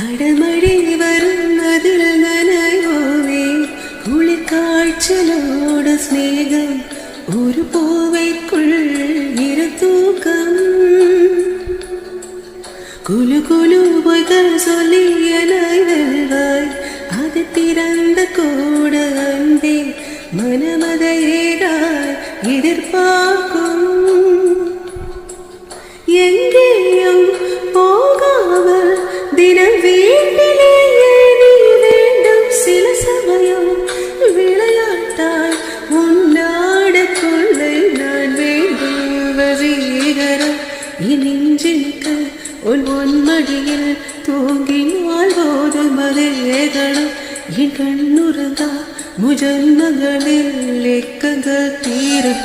അടമഴി വരുന്നതിൽ നനയോവേ കുളിക്കാഴ്ചലോട് സ്നേഹം ഒരു പൂവൈക്കുൾ ഇരുതൂക്കം കുലു കുലു പൊയ്കൾ ചൊല്ലിയ നായ് അത് തിരந்த கூட அன்பே மனமதையேராய் எதிர்பார்க்கும் எங்கேயும் போகாமல் தினம் வீட்டிலேயே நீ வேண்டும் சில சமயம் விளையாட்டாய் உன்னாடக்குள்ளே நான் வேண்டும் வசீகரம் இனிஞ்சினுக்கு உன் மடியில் தூங்கினால் போதும் அதேகணம் என் கண்ணுறங்கா முஜன்மகளில் எக்கங்கள் தீரும்